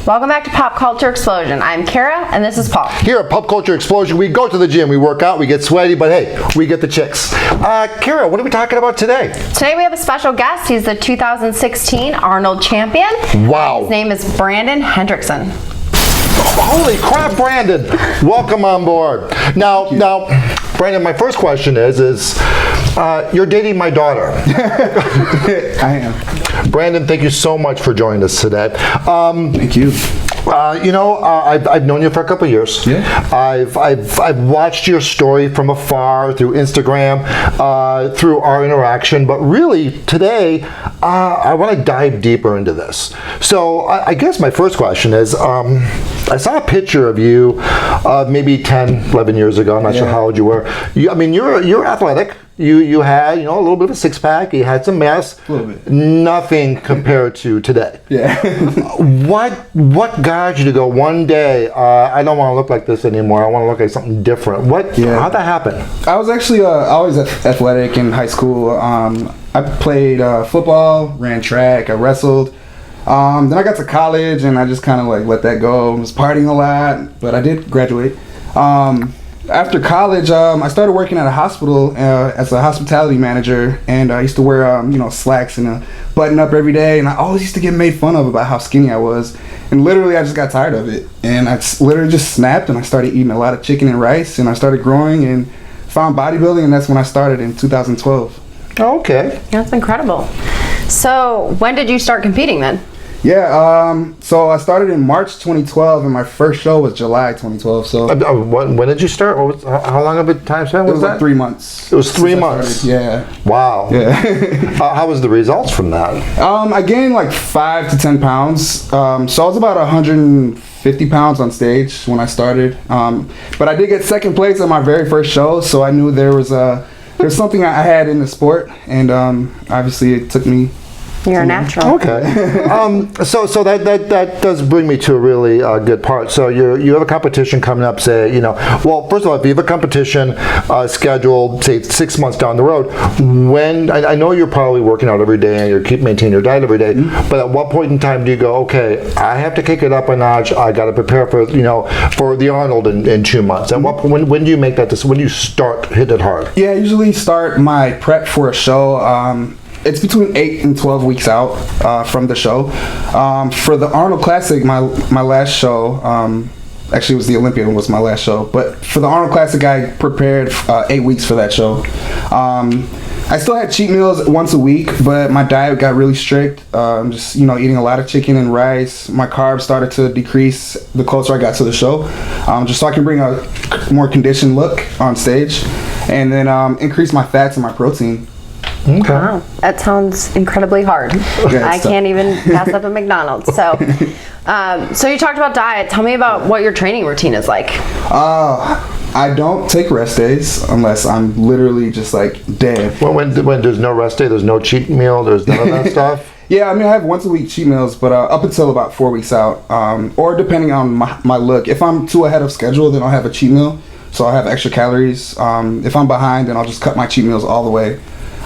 Welcome back to Pop Culture Explosion. I'm Kara, and this is Paul. Here at Pop Culture Explosion, we go to the gym, we work out, we get sweaty, but hey, we get the chicks. Kara, what are we talking about today? Today we have a special guest. He's the 2016 Arnold champion. Wow. His name is Brandon Hendrickson. Holy crap, Brandon! Welcome on board. Now, Brandon, my first question is you're dating my daughter. I am. Brandon, thank you so much for joining us today. Thank you. I've known you for a couple of years. Yeah. I've watched your story from afar through Instagram, through our interaction, but really today I want to dive deeper into this. So I guess my first question is, I saw a picture of you maybe 10, 11 years ago. I'm not sure how old you were. You're athletic. You had, a little bit of a six-pack. You had some mass. A little bit. Nothing compared to today. Yeah. What got you to go one day, I don't want to look like this anymore. I want to look like something different. How'd that happen? I was actually always athletic in high school. I played football, ran track, I wrestled. Then I got to college and I just kind of let that go. I was partying a lot, but I did graduate. After college, I started working at a hospital as a hospitality manager, and I used to wear, slacks and a button up every day, and I always used to get made fun of about how skinny I was, and literally I just got tired of it, and I literally just snapped, and I started eating a lot of chicken and rice, and I started growing and found bodybuilding, and that's when I started in 2012. Okay. That's incredible. So when did you start competing then? Yeah, so I started in March 2012, and my first show was July 2012. So when did you start? How long of a time span was that? It was like 3 months. It was 3 months. Yeah. Wow. Yeah. How was the results from that? I gained like 5 to 10 pounds. So I was about 150 pounds on stage when I started. But I did get second place at my very first show, so I knew there's something I had in the sport, and obviously it took me. You're a natural. Okay. So that does bring me to a really good part. So you have a competition coming up, say, well, first of all, if you have a competition scheduled, say 6 months down the road, when, I know you're probably working out every day and you keep maintaining your diet every day, but at what point in time do you go, okay, I have to kick it up a notch, I got to prepare for, for the Arnold in 2 months? And when do you make that decision? When do you start hitting it hard? Yeah, I usually start my prep for a show. It's between 8 and 12 weeks out from the show. For the Arnold Classic, my last show, actually it was the Olympia was my last show, but for the Arnold Classic I prepared 8 weeks for that show. I still had cheat meals once a week, but my diet got really strict. Just eating a lot of chicken and rice. My carbs started to decrease the closer I got to the show, just so I can bring a more conditioned look on stage, and then increase my fats and my protein. Okay. Wow, that sounds incredibly hard. Yeah, I can't even pass up a McDonald's. So, so you talked about diet. Tell me about what your training routine is like. I don't take rest days unless I'm literally just dead. Well, when there's no rest day, there's no cheat meal, there's none of that stuff? Yeah, I have once a week cheat meals, but up until about 4 weeks out, or depending on my look. If I'm too ahead of schedule, then I'll have a cheat meal, so I'll have extra calories. If I'm behind, then I'll just cut my cheat meals all the way.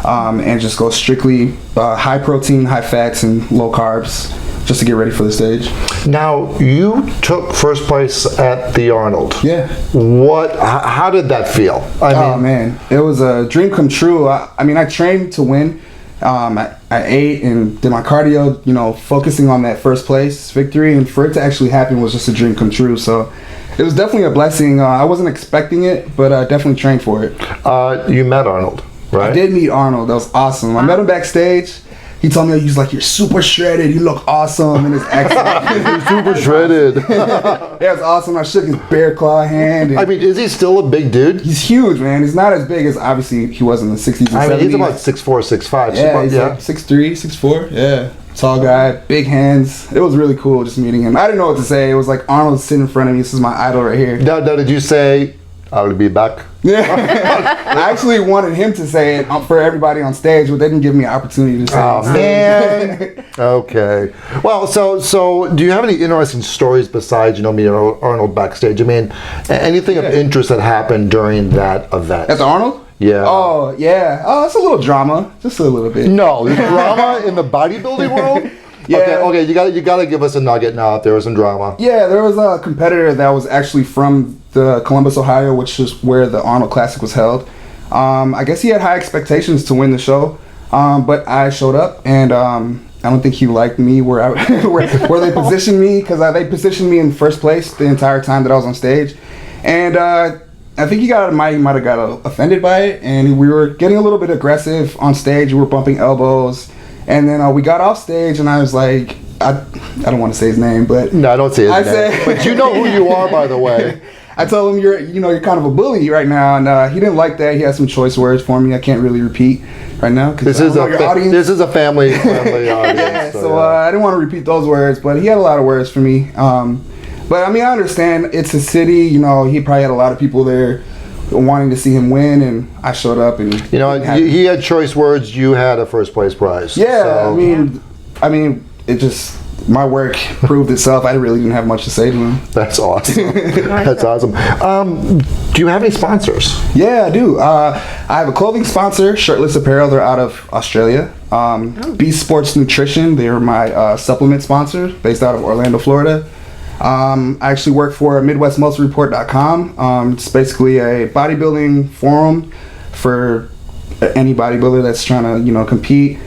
And just go strictly high protein, high fats, and low carbs, just to get ready for the stage. Now, you took first place at the Arnold. Yeah. How did that feel? Oh man, it was a dream come true. I trained to win. I ate and did my cardio, focusing on that first place victory, and for it to actually happen was just a dream come true. So it was definitely a blessing. I wasn't expecting it, but I definitely trained for it. You met Arnold, right? I did meet Arnold. That was awesome. I met him backstage. He told me, he was like, "You're super shredded. You look awesome." In his accent. You're super shredded. Yeah, it was awesome. I shook his bear claw hand. Is he still a big dude? He's huge, man. He's not as big as obviously he was in the 60s and 70s. He's about 6'4", 6'5". Yeah, he's like 6'3", 6'4". Yeah. Tall guy, big hands. It was really cool just meeting him. I didn't know what to say. It was like Arnold sitting in front of me. This is my idol right here. Now, did you say, "I'll be back"? Yeah. I actually wanted him to say it for everybody on stage, but they didn't give me an opportunity to say it. Oh, man. Okay. Well, so do you have any interesting stories besides, meeting Arnold backstage? Anything of interest that happened during that event? At the Arnold? Yeah. Oh, yeah. Oh, it's a little drama. Just a little bit. No, there's drama in the bodybuilding world? Okay. You got to give us a nugget now if there was some drama. Yeah, there was a competitor that was actually from the Columbus, Ohio, which is where the Arnold Classic was held. I guess he had high expectations to win the show, but I showed up, and I don't think he liked me where they positioned me, because they positioned me in first place the entire time that I was on stage, and I think he might have got offended by it, and we were getting a little bit aggressive on stage. We were bumping elbows, and then we got off stage, and I was like, I don't want to say his name, but no, I don't say his name. But you know who you are, by the way. I told him you're kind of a bully right now, and he didn't like that. He had some choice words for me. I can't really repeat right now because this is a family audience. Yeah, so I didn't want to repeat those words, but he had a lot of words for me. But I mean, I understand it's a city. He probably had a lot of people there wanting to see him win, and I showed up, and he had choice words. You had a first place prize. Yeah, so. I mean, it just. My work proved itself. I really didn't have much to say to him. That's awesome. That's awesome. Do you have any sponsors? Yeah, I do. I have a clothing sponsor, Shirtless Apparel. They're out of Australia. Beast Sports Nutrition. They're my supplement sponsor, based out of Orlando, Florida. I actually work for MidwestMuscleReport.com. It's basically a bodybuilding forum for any bodybuilder that's trying to, compete.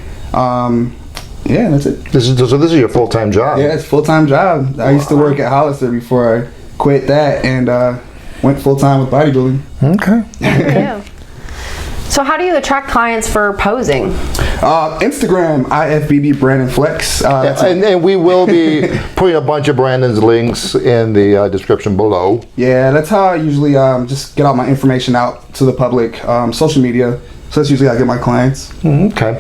Yeah, that's it. This is your full-time job. Yeah, it's a full-time job. I used to work at Hollister before I quit that and went full-time with bodybuilding. Okay. Yeah. So how do you attract clients for posing? Instagram, IFBB Brandon Flex. And we will be putting a bunch of Brandon's links in the description below. Yeah, that's how I usually just get all my information out to the public. Social media. So that's usually how I get my clients. Okay.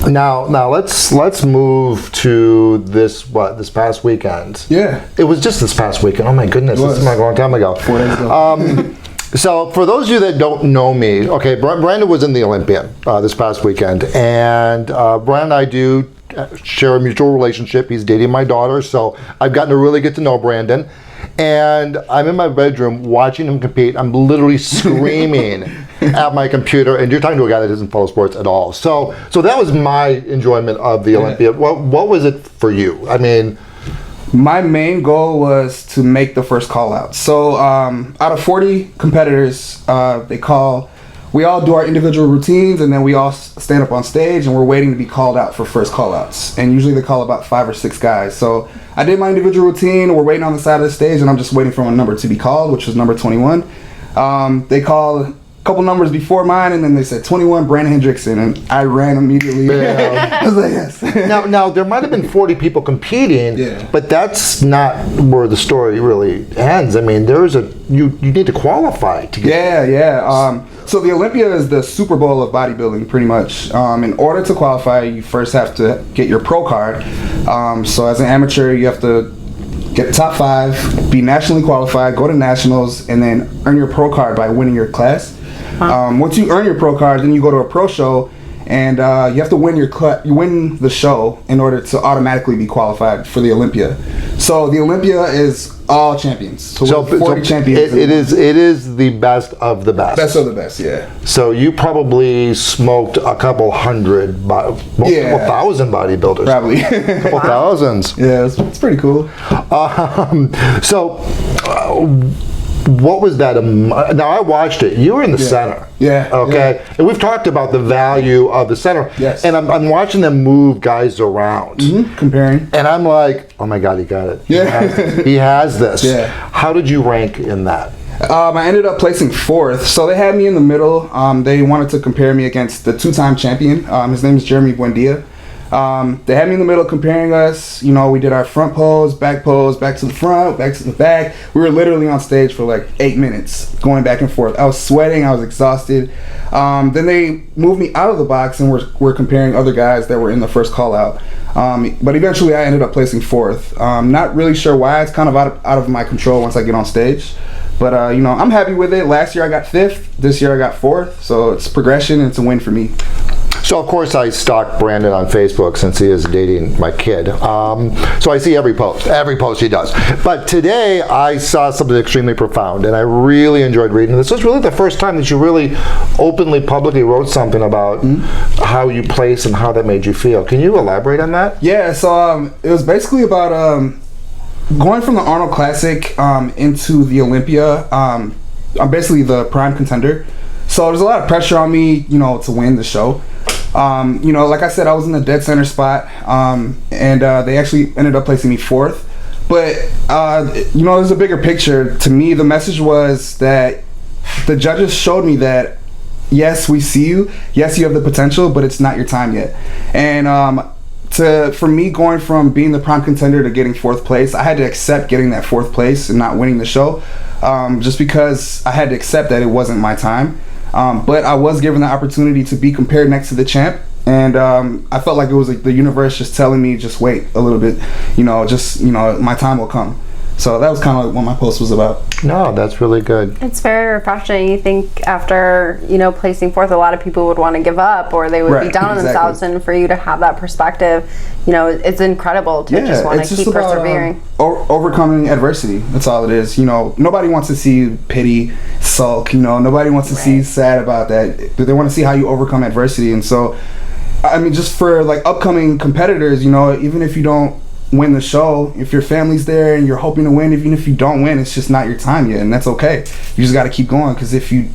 Now let's move to this past weekend. Yeah. It was just this past weekend. Oh my goodness, this is like a long time ago. 4 days ago. So for those of you that don't know me, okay, Brandon was in the Olympia this past weekend, and Brandon and I do share a mutual relationship. He's dating my daughter, so I've gotten to really get to know Brandon. And I'm in my bedroom watching him compete. I'm literally screaming at my computer, and you're talking to a guy that doesn't follow sports at all. So that was my enjoyment of the Olympia. What was it for you? I mean, my main goal was to make the first call out. So out of 40 competitors, we all do our individual routines, and then we all stand up on stage, and we're waiting to be called out for first call outs. And usually they call about 5 or 6 guys. So I did my individual routine. We're waiting on the side of the stage, and I'm just waiting for a number to be called, which was number 21. They called a couple numbers before mine, and then they said 21, Brandon Hendrickson, and I ran immediately. I was like, yes. Now there might have been 40 people competing, but that's not where the story really ends. I mean, you need to qualify to get. Yeah. So the Olympia is the Super Bowl of bodybuilding, pretty much. In order to qualify, you first have to get your pro card. So as an amateur, you have to get top 5, be nationally qualified, go to nationals, and then earn your pro card by winning your class. Once you earn your pro card, then you go to a pro show, and you have to win you win the show in order to automatically be qualified for the Olympia. So the Olympia is all champions. So 40 champions. It is the best of the best. Best of the best, yeah. So you probably smoked a couple hundred, couple thousand bodybuilders. Probably. A couple thousands. Yeah, it's pretty cool. What was that? Now I watched it. You were in the center. Yeah. Okay. Yeah. And we've talked about the value of the center. Yes. And I'm watching them move guys around. Mm-hmm. Comparing. And I'm like, oh my God, he got it. Yeah. He has this. Yeah. How did you rank in that? I ended up placing 4th. So they had me in the middle. They wanted to compare me against the 2-time champion. His name is Jeremy Buendia. They had me in the middle comparing us. We did our front pose, back to the front, back to the back. We were literally on stage for like 8 minutes, going back and forth. I was sweating, I was exhausted. Then they moved me out of the box, and we're comparing other guys that were in the first call out. But eventually I ended up placing 4th. Not really sure why. It's kind of out of my control once I get on stage. But I'm happy with it. Last year I got 5th. This year I got 4th. So it's progression, and it's a win for me. So of course I stalk Brandon on Facebook since he is dating my kid. So I see every post he does. But today I saw something extremely profound, and I really enjoyed reading this. This was really the first time that you really openly, publicly wrote something about how you place and how that made you feel. Can you elaborate on that? Yeah, so it was basically about going from the Arnold Classic into the Olympia. I'm basically the prime contender. So there's a lot of pressure on me, to win the show. Like I said, I was in the dead center spot, and they actually ended up placing me 4th. But, there's a bigger picture. To me, the message was that the judges showed me that, yes, we see you. Yes, you have the potential, but it's not your time yet. And for me, going from being the prime contender to getting 4th place, I had to accept getting that 4th place and not winning the show, just because I had to accept that it wasn't my time. But I was given the opportunity to be compared next to the champ, and I felt like it was like the universe just telling me, just wait a little bit, my time will come. So that was kind of like what my post was about. No, that's really good. It's very refreshing. You think after, placing 4th, a lot of people would want to give up, or they would be down on themselves, and for you to have that perspective, it's incredible to just want to keep persevering. Overcoming adversity, that's all it is. Nobody wants to see you pity, sulk, nobody wants to see you sad about that. They want to see how you overcome adversity. And so, just for like upcoming competitors, even if you don't win the show, if your family's there and you're hoping to win, even if you don't win, it's just not your time yet, and that's okay. You just got to keep going, because if you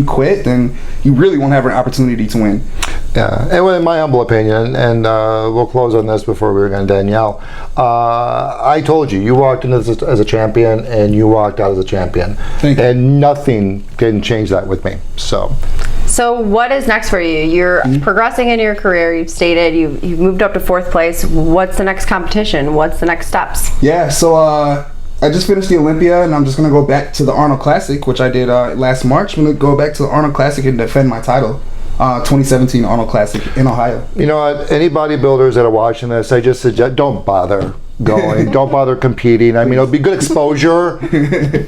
quit, then you really won't have an opportunity to win. Yeah, and in my humble opinion, and we'll close on this before we bring on Danielle, I told you walked in as a champion and you walked out as a champion. Thank you. And nothing can change that with me. So what is next for you? You're progressing in your career. You've stated you've moved up to 4th place. What's the next competition? What's the next steps? Yeah, so I just finished the Olympia, and I'm just going to go back to the Arnold Classic, which I did last March. I'm going to go back to the Arnold Classic and defend my title. 2017 Arnold Classic in Ohio. You know what? Any bodybuilders that are watching this, I just suggest don't bother going. Don't bother competing. It'll be good exposure,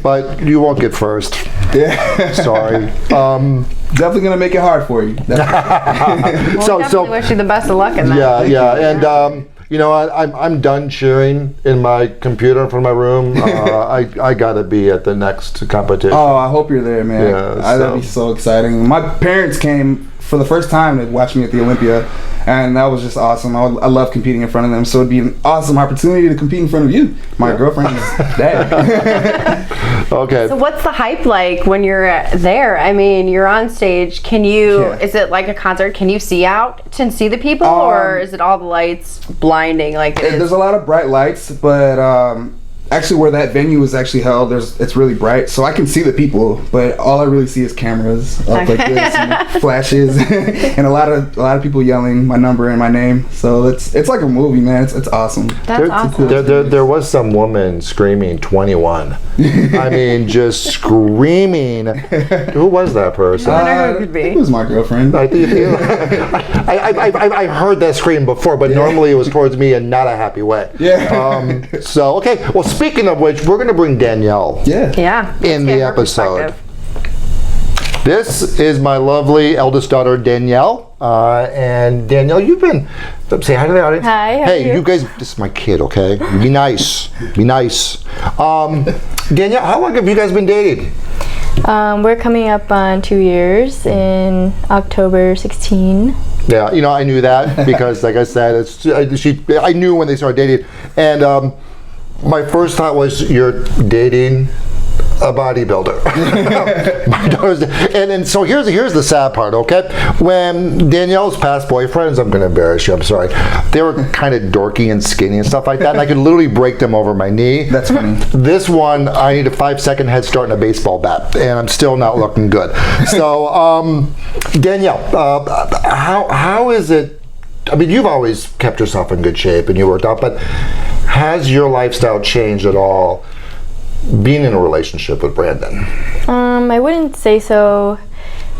but you won't get first. Yeah. Sorry. Definitely gonna make it hard for you. Definitely wish you the best of luck in that. Yeah. And you know what? I'm done cheering in my computer in front of my room. I gotta be at the next competition. Oh, I hope you're there, man. Yeah, That'd be so exciting. My parents came for the first time to watch me at the Olympia, and that was just awesome. I love competing in front of them, so it'd be an awesome opportunity to compete in front of you, my girlfriend's dad. Okay. So what's the hype like when you're there? You're on stage. Can you? Yeah. Is it like a concert? Can you see out and see the people, or is it all the lights blinding? There's a lot of bright lights, but actually where that venue is actually held, it's really bright, so I can see the people, but all I really see is cameras up like this, and flashes, and a lot of people yelling my number and my name. So it's like a movie, man. It's awesome. That's awesome. There was some woman screaming 21. Just screaming. Who was that person? I wonder who it could be. It was my girlfriend. I heard that scream before, but normally it was towards me in not a happy way. Yeah. So okay. Well, speaking of which, we're going to bring Danielle. Yeah. In the episode. This is my lovely eldest daughter, Danielle. And Danielle, you've been. Say hi to the audience. Hi. Hey, you guys. This is my kid. Okay. Be nice. Be nice. Danielle, how long have you guys been dating? We're coming up on 2 years in October 16. Yeah, I knew that because, like I said, I knew when they started dating, and my first thought was, you're dating a bodybuilder. My daughter's, and so here's the sad part, okay? When Danielle's past boyfriends, I'm going to embarrass you, I'm sorry, they were kind of dorky and skinny and stuff like that, and I could literally break them over my knee. That's funny. This one, I need a 5-second head start and a baseball bat, and I'm still not looking good. So, Danielle, how is it? You've always kept yourself in good shape and you worked out, but has your lifestyle changed at all being in a relationship with Brandon? I wouldn't say so.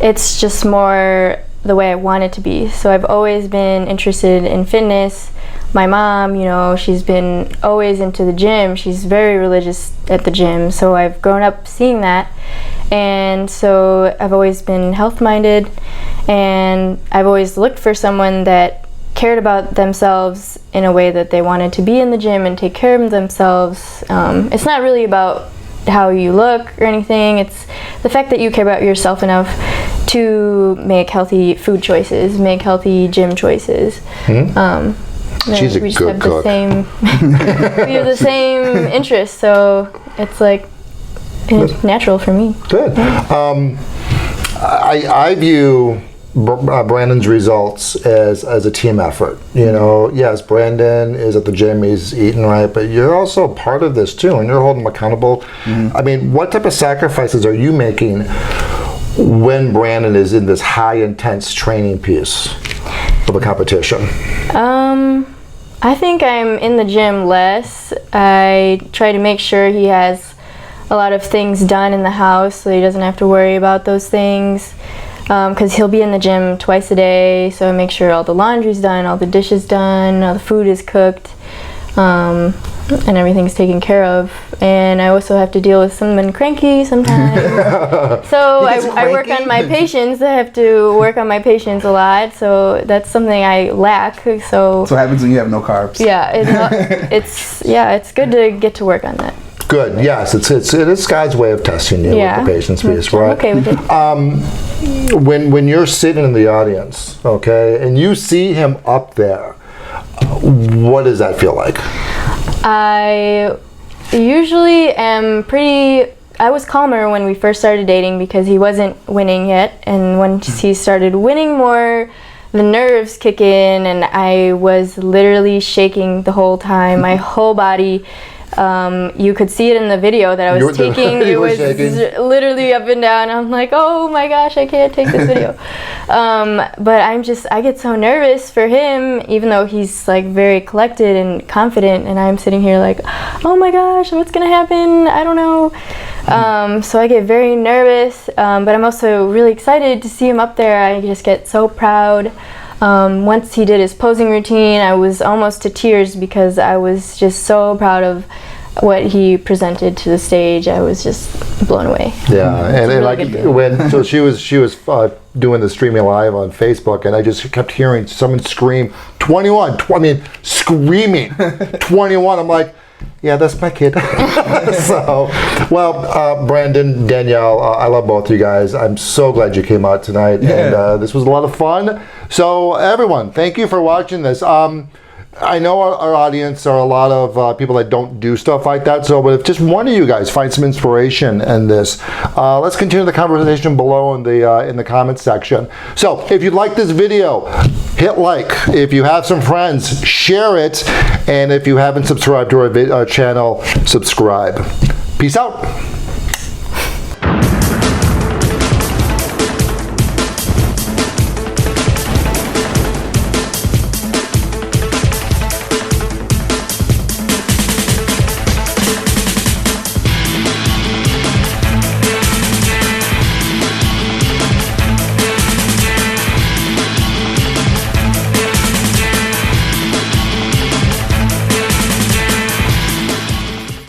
It's just more the way I want it to be. So I've always been interested in fitness. My mom, she's been always into the gym. She's very religious at the gym. So I've grown up seeing that. And so I've always been health-minded. And I've always looked for someone that cared about themselves in a way that they wanted to be in the gym and take care of themselves. It's not really about how you look or anything. It's the fact that you care about yourself enough to make healthy food choices, make healthy gym choices. She's a good cook. We have the same interests, so it's like natural for me. Good. I view Brandon's results as a team effort. You know, yes, Brandon is at the gym, he's eating right, but you're also part of this too, and you're holding him accountable. I mean, what type of sacrifices are you making when Brandon is in this high intense training piece of a competition? I think I'm in the gym less. I try to make sure he has a lot of things done in the house so he doesn't have to worry about those things. Because he'll be in the gym twice a day, so I make sure all the laundry's done, all the dishes done, all the food is cooked, and everything's taken care of. And I also have to deal with someone cranky sometimes. So I work on my patience. I have to work on my patience a lot, so that's something I lack. So what happens when you have no carbs? Yeah, it's good to get to work on that. Good. Yes, it is God's way of testing you with the patience piece, right? I'm okay with it. When you're sitting in the audience, okay, and you see him up there, what does that feel like? I usually am I was calmer when we first started dating because he wasn't winning yet, and once he started winning more, the nerves kick in, and I was literally shaking the whole time. My whole body. You could see it in the video that I was taking. It was literally up and down. I'm like, oh my gosh, I can't take this video. But I get so nervous for him, even though he's like very collected and confident, and I'm sitting here like, oh my gosh, what's gonna happen? I don't know. So I get very nervous, but I'm also really excited to see him up there. I just get so proud. Once he did his posing routine, I was almost to tears because I was just so proud of what he presented to the stage. I was just blown away. Yeah, and like she was doing the streaming live on Facebook, and I just kept hearing someone scream 21. Screaming 21. I'm like, yeah, that's my kid. So, well, Brandon, Danielle, I love both of you guys. I'm so glad you came out tonight, and this was a lot of fun. So, everyone, thank you for watching this. I know our audience are a lot of people that don't do stuff like that, so but if just one of you guys finds some inspiration in this, let's continue the conversation below in the comments section. So if you like this video, hit like. If you have some friends, share it, and if you haven't subscribed to our channel, subscribe. Peace out.